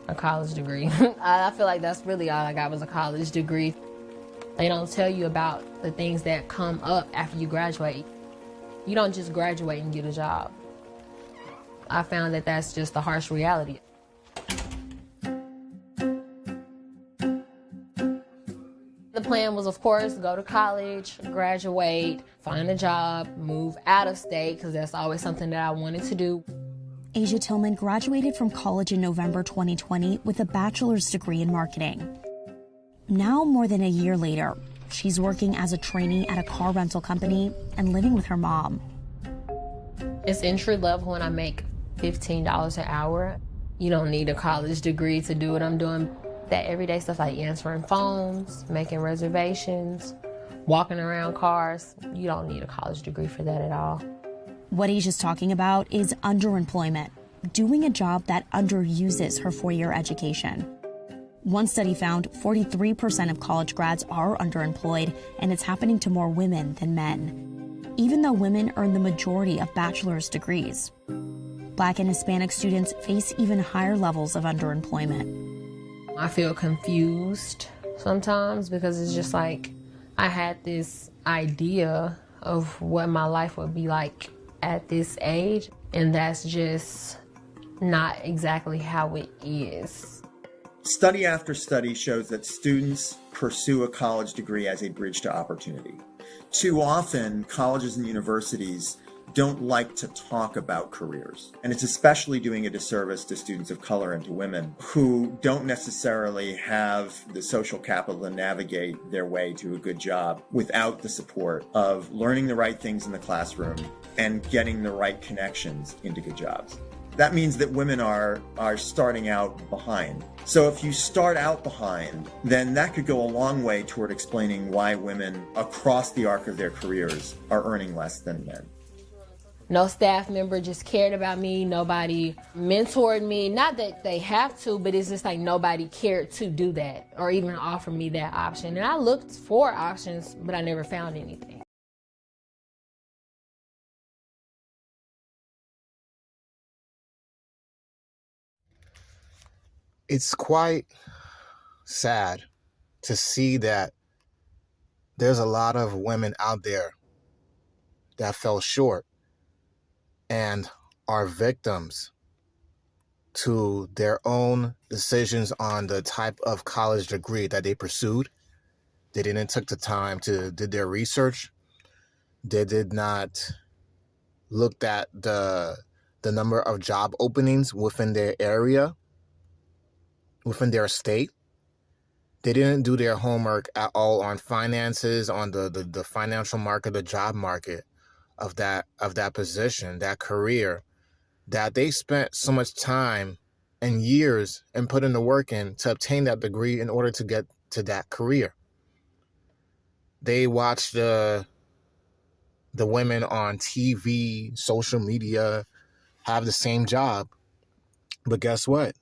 A college degree. I feel like that's really all I got was a college degree. They don't tell you about the things that come up after you graduate. You don't just graduate and get a job. I found that that's just the harsh reality. The plan was, of course, go to college, graduate, find a job, move out of state, because that's always something that I wanted to do. Asia Tillman graduated from college in November 2020 with a bachelor's degree in marketing. Now, more than a year later, she's working as a trainee at a car rental company and living with her mom. It's entry level and I make $15 an hour. You don't need a college degree to do what I'm doing. That everyday stuff like answering phones, making reservations, walking around cars, you don't need a college degree for that at all. What Asia's talking about is underemployment, doing a job that underuses her four-year education. One study found 43% of college grads are underemployed, and it's happening to more women than men, even though women earn the majority of bachelor's degrees. Black and Hispanic students face even higher levels of underemployment. I feel confused sometimes because it's just like I had this idea of what my life would be like at this age, and that's just not exactly how it is. Study after study shows that students pursue a college degree as a bridge to opportunity. Too often, colleges and universities don't like to talk about careers. And it's especially doing a disservice to students of color and to women who don't necessarily have the social capital to navigate their way to a good job without the support of learning the right things in the classroom and getting the right connections into good jobs. That means that women are starting out behind. So if you start out behind, then that could go a long way toward explaining why women across the arc of their careers are earning less than men. No staff member just cared about me. Nobody mentored me. Not that they have to, but it's just like nobody cared to do that or even offer me that option. And I looked for options, but I never found anything. It's quite sad to see that there's a lot of women out there that fell short and are victims to their own decisions on the type of college degree that they pursued. They didn't take the time to do their research. They did not look at the number of job openings within their area, within their state. They didn't do their homework at all on finances, on the financial market, the job market of that position, that career, that they spent so much time and years and put in the work in to obtain that degree in order to get to that career. They watch the women on TV, social media have the same job. But guess what?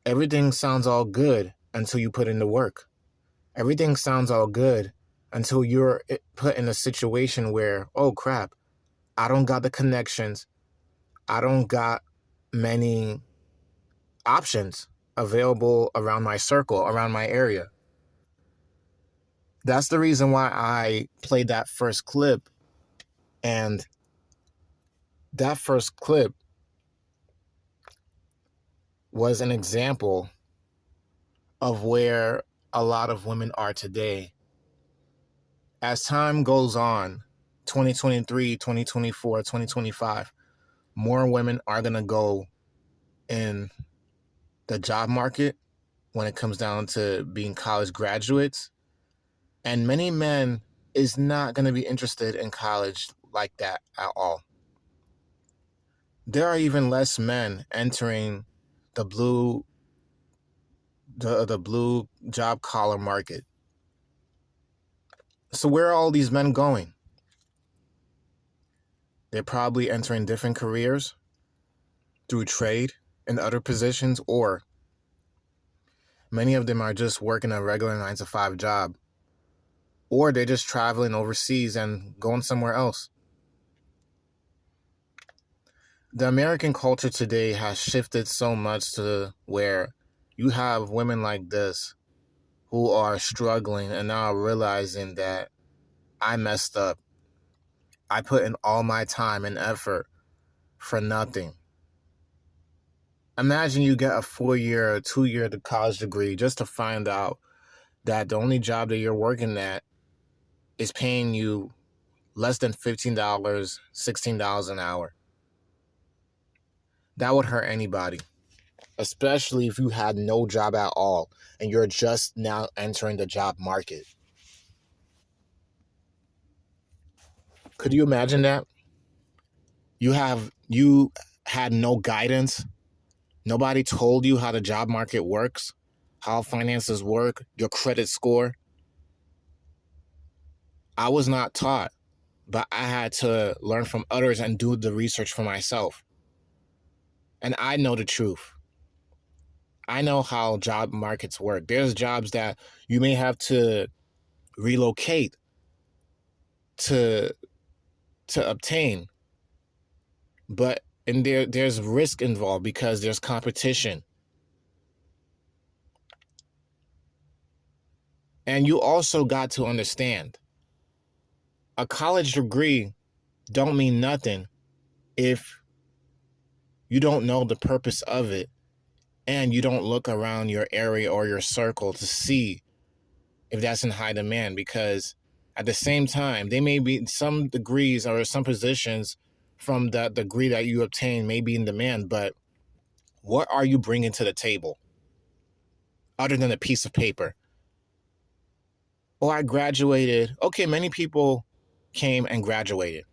Everything sounds all good until you put in the work. Everything sounds all good until you're put in a situation where, oh crap, I don't got the connections. I don't got many options available around my circle, around my area. That's the reason why I played that first clip. And that first clip was an example of where a lot of women are today. As time goes on, 2023, 2024, 2025, more women are going to go in the job market when it comes down to being college graduates. And many men is not going to be interested in college like that at all. There are even less men entering the blue job collar market. So where are all these men going? They're probably entering different careers through trade and other positions, or many of them are just working a regular 9-to-5 job, or they're just traveling overseas and going somewhere else. The American culture today has shifted so much to where you have women like this who are struggling and now realizing that I messed up. I put in all my time and effort for nothing. Imagine you get a 4-year or 2-year college degree just to find out that the only job that you're working at is paying you less than $15, $16 an hour. That would hurt anybody, especially if you had no job at all and you're just now entering the job market. Could you imagine that? You had no guidance. Nobody told you how the job market works, how finances work, your credit score. I was not taught, but I had to learn from others and do the research for myself. And I know the truth. I know how job markets work. There's jobs that you may have to relocate to obtain, but there's risk involved because there's competition. And you also got to understand, a college degree don't mean nothing if you don't know the purpose of it and you don't look around your area or your circle to see if that's in high demand, because at the same time, they may be some degrees or some positions from the degree that you obtain may be in demand, but what are you bringing to the table other than a piece of paper? Oh, I graduated. Okay, many people came and graduated.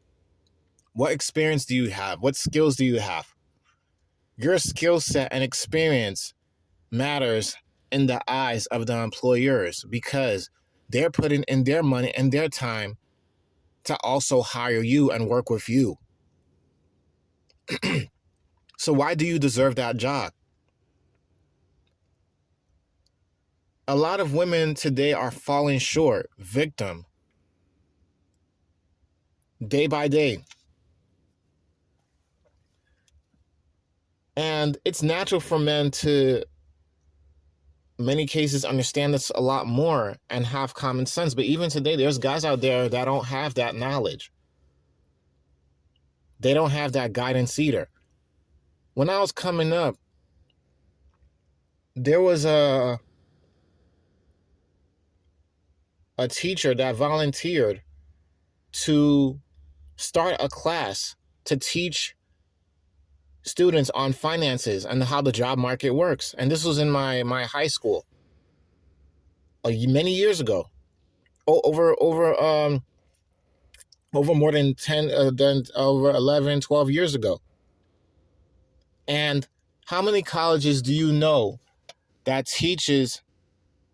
What experience do you have? What skills do you have? Your skill set and experience matters in the eyes of the employers because they're putting in their money and their time to also hire you and work with you. So why do you deserve that job? A lot of women today are falling short, victim, day by day. And it's natural for men to, many cases, understand this a lot more and have common sense. But even today, there's guys out there that don't have that knowledge. They don't have that guidance either. When I was coming up, there was a teacher that volunteered to start a class to teach students on finances and how the job market works. And this was in my high school many years ago, over more than 10 than over 11, 12 years ago. And how many colleges do you know that teaches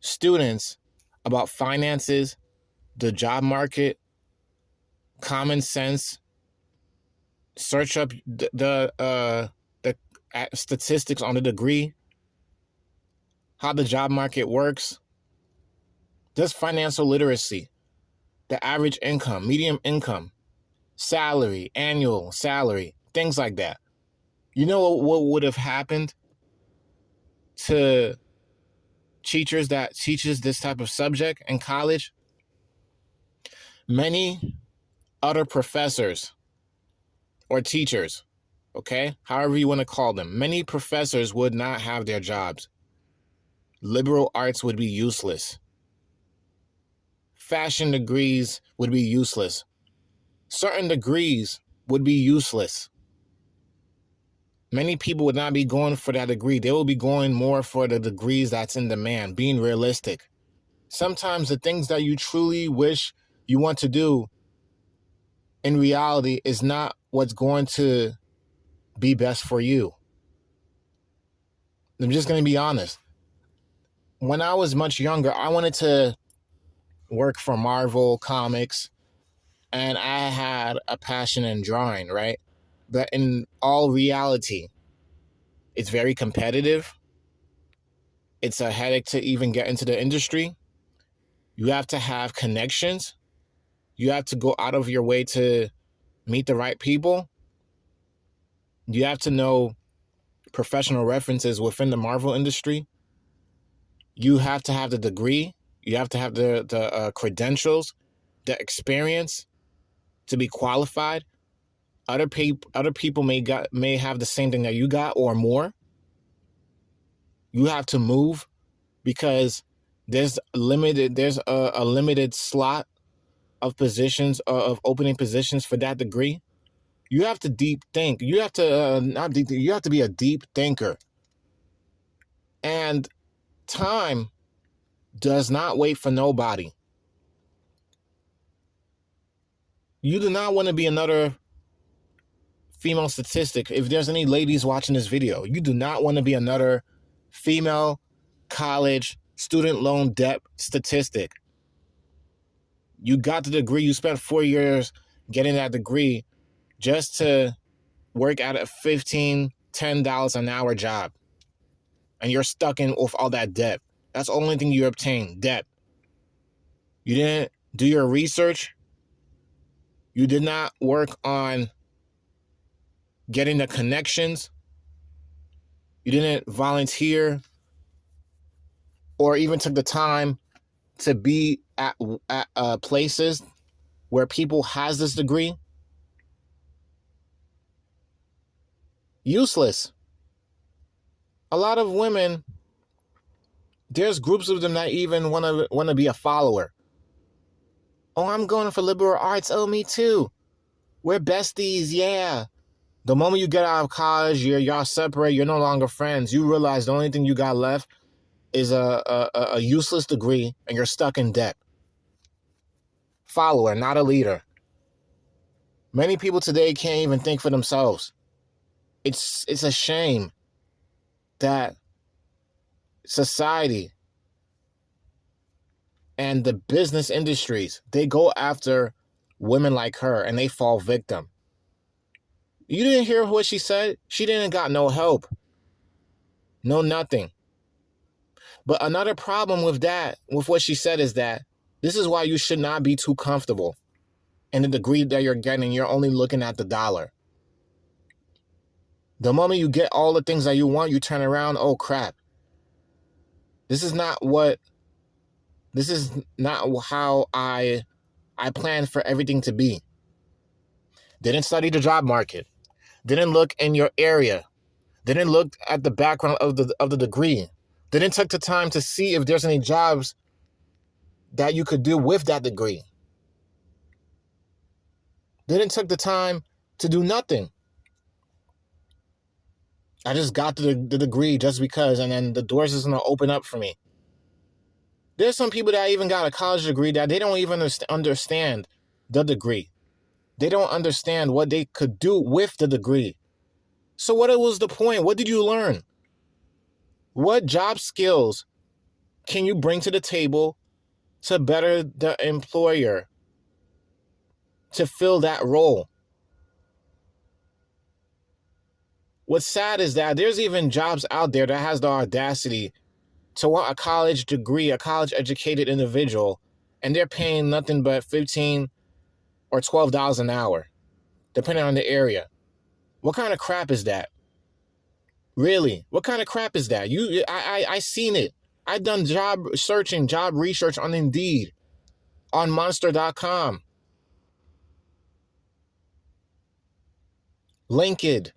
students about finances, the job market, common sense? Search up the statistics on the degree, how the job market works, just financial literacy, the average income, median income, salary, annual salary, things like that. You know what would have happened to teachers that teaches this type of subject in college? Many other professors or teachers, okay, however you want to call them, many professors would not have their jobs. Liberal arts would be useless. Fashion degrees would be useless. Certain degrees would be useless. Many people would not be going for that degree. They will be going more for the degrees that's in demand, being realistic. Sometimes the things that you truly wish you want to do in reality is not what's going to be best for you. I'm just going to be honest. When I was much younger, I wanted to work for Marvel Comics, and I had a passion in drawing, right? But in all reality, it's very competitive. It's a headache to even get into the industry. You have to have connections. You have to go out of your way to meet the right people. You have to know professional references within the Marvel industry. You have to have the degree. You have to have the credentials, the experience to be qualified. Other people may have the same thing that you got or more. You have to move because there's a limited slot of positions, of opening positions for that degree. You have to deep think. You have to not deep. You have to be a deep thinker. And time does not wait for nobody. You do not want to be another female statistic. If there's any ladies watching this video, you do not want to be another female college student loan debt statistic. You got the degree. You spent 4 years getting that degree just to work at a $10 an hour job. And you're stuck in with all that debt. That's the only thing you obtained, debt. You didn't do your research. You did not work on getting the connections. You didn't volunteer or even took the time to be at places where people has this degree. Useless. A lot of women, there's groups of them that even want to be a follower. Oh, I'm going for liberal arts. Oh, me too. We're besties, yeah. The moment you get out of college, y'all separate, you're no longer friends. You realize the only thing you got left is a useless degree, and you're stuck in debt. Follower, not a leader. Many people today can't even think for themselves. It's a shame that society and the business industries, they go after women like her and they fall victim. You didn't hear what she said? She didn't got no help. No nothing. But another problem with what she said is that this is why you should not be too comfortable in the degree that you're getting. You're only looking at the dollar. The moment you get all the things that you want, you turn around, oh crap. This is not how I planned for everything to be. Didn't study the job market. Didn't look in your area. Didn't look at the background of the degree. Didn't take the time to see if there's any jobs that you could do with that degree. Didn't take the time to do nothing. I just got the degree just because, and then the doors is going to open up for me. There's some people that even got a college degree that they don't even understand the degree. They don't understand what they could do with the degree. So what was the point? What did you learn? What job skills can you bring to the table to better the employer to fill that role? What's sad is that there's even jobs out there that has the audacity to want a college degree, a college-educated individual, and they're paying nothing but $15 or $12 an hour, depending on the area. What kind of crap is that? Really? What kind of crap is that? I seen it. I done job searching, job research on Indeed, on Monster.com, LinkedIn.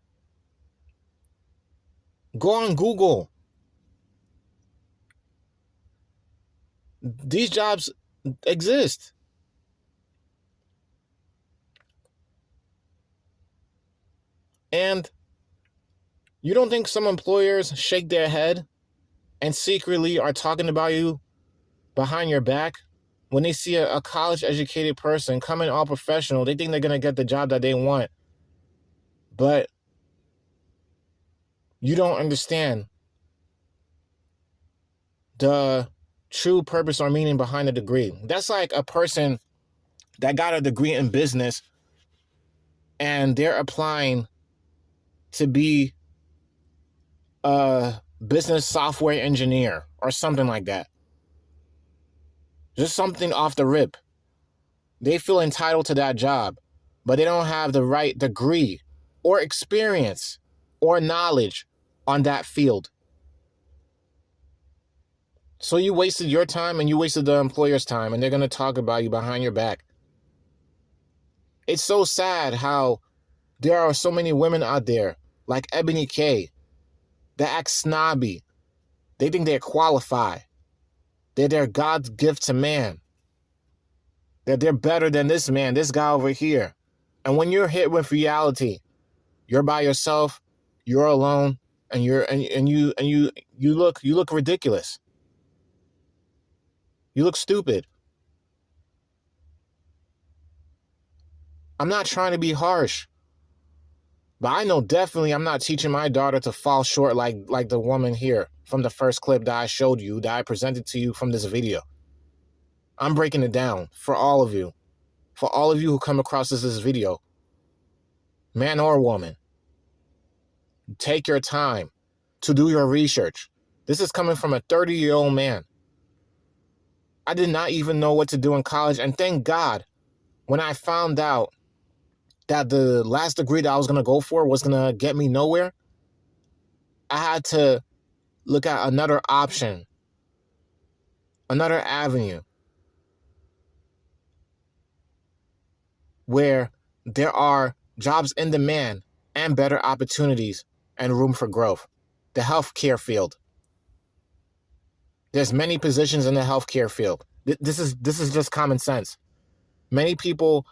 Go on Google. These jobs exist. And you don't think some employers shake their head and secretly are talking about you behind your back? When they see a college-educated person coming all professional, they think they're going to get the job that they want. But you don't understand the true purpose or meaning behind a degree. That's like a person that got a degree in business and they're applying to be a business software engineer or something like that. Just something off the rip. They feel entitled to that job, but they don't have the right degree or experience or knowledge on that field. So you wasted your time and you wasted the employer's time, and they're going to talk about you behind your back. It's so sad how there are so many women out there like Ebony K that act snobby. They think they're qualified. They're God's gift to man. That they're better than this man, this guy over here. And when you're hit with reality, you're by yourself, you're alone, and you look ridiculous. You look stupid. I'm not trying to be harsh, but I know definitely I'm not teaching my daughter to fall short like the woman here from the first clip that I showed you, that I presented to you from this video. I'm breaking it down for all of you who come across this video, man or woman. Take your time to do your research. This is coming from a 30-year-old man. I did not even know what to do in college, and thank God when I found out that the last degree that I was going to go for was going to get me nowhere, I had to look at another option, another avenue where there are jobs in demand and better opportunities and room for growth. The healthcare field. There's many positions in the healthcare field. This is just common sense. Many people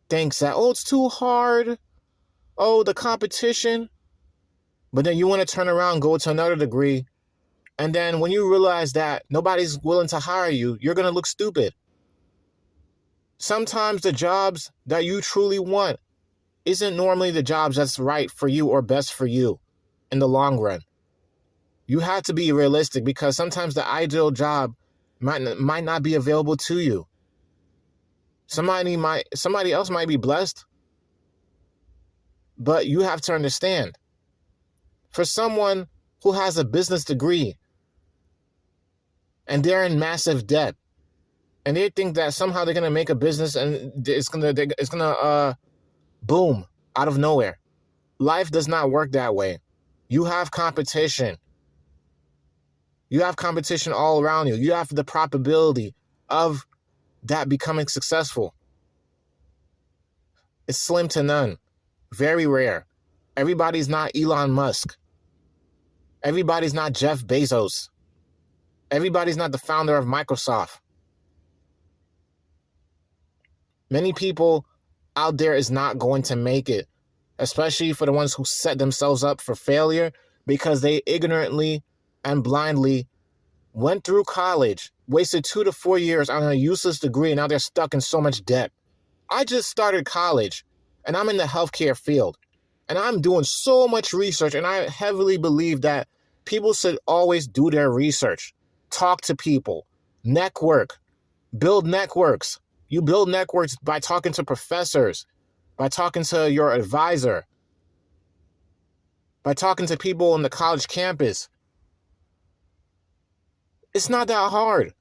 think that, oh, it's too hard. Oh, the competition. But then you want to turn around, go to another degree. And then when you realize that nobody's willing to hire you, you're going to look stupid. Sometimes the jobs that you truly want isn't normally the jobs that's right for you or best for you in the long run. You have to be realistic, because sometimes the ideal job might not be available to you. Somebody else might be blessed, but you have to understand, for someone who has a business degree and they're in massive debt, and they think that somehow they're gonna make a business and it's gonna boom out of nowhere. Life does not work that way. You have competition. You have competition all around you. You have the probability of that becoming successful. It's slim to none. Very rare. Everybody's not Elon Musk. Everybody's not Jeff Bezos. Everybody's not the founder of Microsoft. Many people out there is not going to make it, especially for the ones who set themselves up for failure because they ignorantly and blindly went through college, wasted 2 to 4 years on a useless degree, and now they're stuck in so much debt. I just started college, and I'm in the healthcare field, and I'm doing so much research, and I heavily believe that people should always do their research, talk to people, network, build networks. You build networks by talking to professors, by talking to your advisor, by talking to people on the college campus. It's not that hard.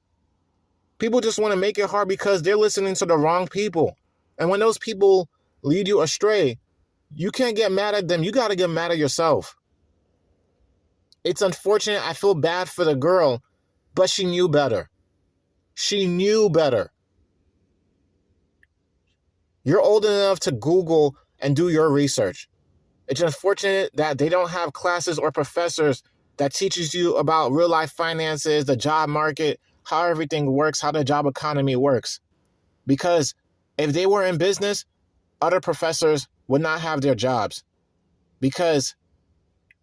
People just want to make it hard because they're listening to the wrong people. And when those people lead you astray, you can't get mad at them. You got to get mad at yourself. It's unfortunate. I feel bad for the girl, but she knew better. She knew better. You're old enough to Google and do your research. It's unfortunate that they don't have classes or professors that teaches you about real life finances, the job market, how everything works, how the job economy works. Because if they were in business, other professors would not have their jobs. Because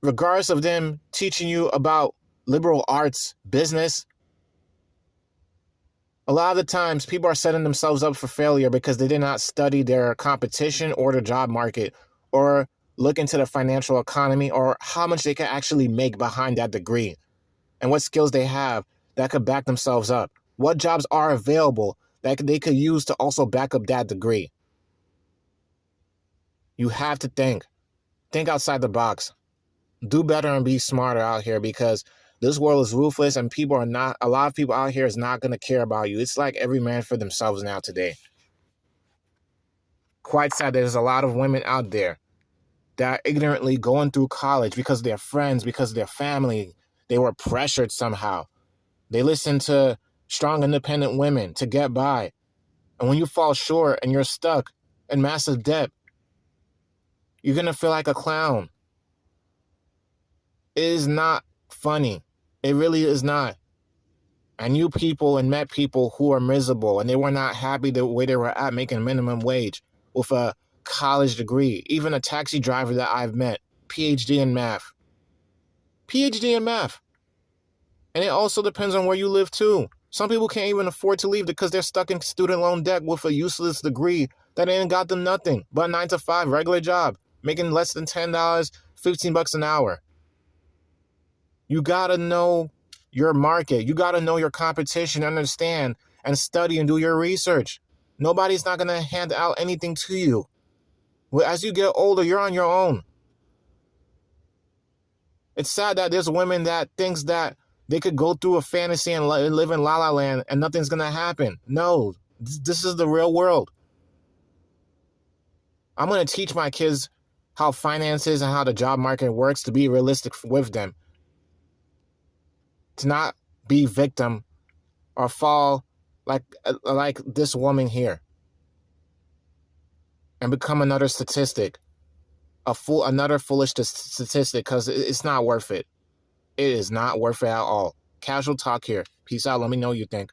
regardless of them teaching you about liberal arts, business, a lot of the times people are setting themselves up for failure because they did not study their competition or the job market or look into the financial economy or how much they can actually make behind that degree and what skills they have that could back themselves up. What jobs are available that they could use to also back up that degree. You have to think. Think outside the box. Do better and be smarter out here, because this world is ruthless and a lot of people out here is not going to care about you. It's like every man for themselves now today. Quite sad, there's a lot of women out there that are ignorantly going through college because of their friends, because of their family. They were pressured somehow. They listen to strong, independent women to get by. And when you fall short and you're stuck in massive debt, you're going to feel like a clown. It is not funny. It really is not. I knew people and met people who are miserable and they were not happy the way they were at making minimum wage with a college degree. Even a taxi driver that I've met, PhD in math. PhD in math. And it also depends on where you live too. Some people can't even afford to leave because they're stuck in student loan debt with a useless degree that ain't got them nothing but a 9-to-5 regular job, making less than $10, $15 an hour. You gotta know your market. You gotta know your competition, understand and study and do your research. Nobody's not gonna hand out anything to you. As you get older, you're on your own. It's sad that there's women that thinks that they could go through a fantasy and live in La La Land and nothing's gonna happen. No, this is the real world. I'm gonna teach my kids how finances and how the job market works to be realistic with them. To not be victim or fall like this woman here and become another statistic, another foolish statistic, because it's not worth it. It is not worth it at all. Casual talk here. Peace out. Let me know what you think.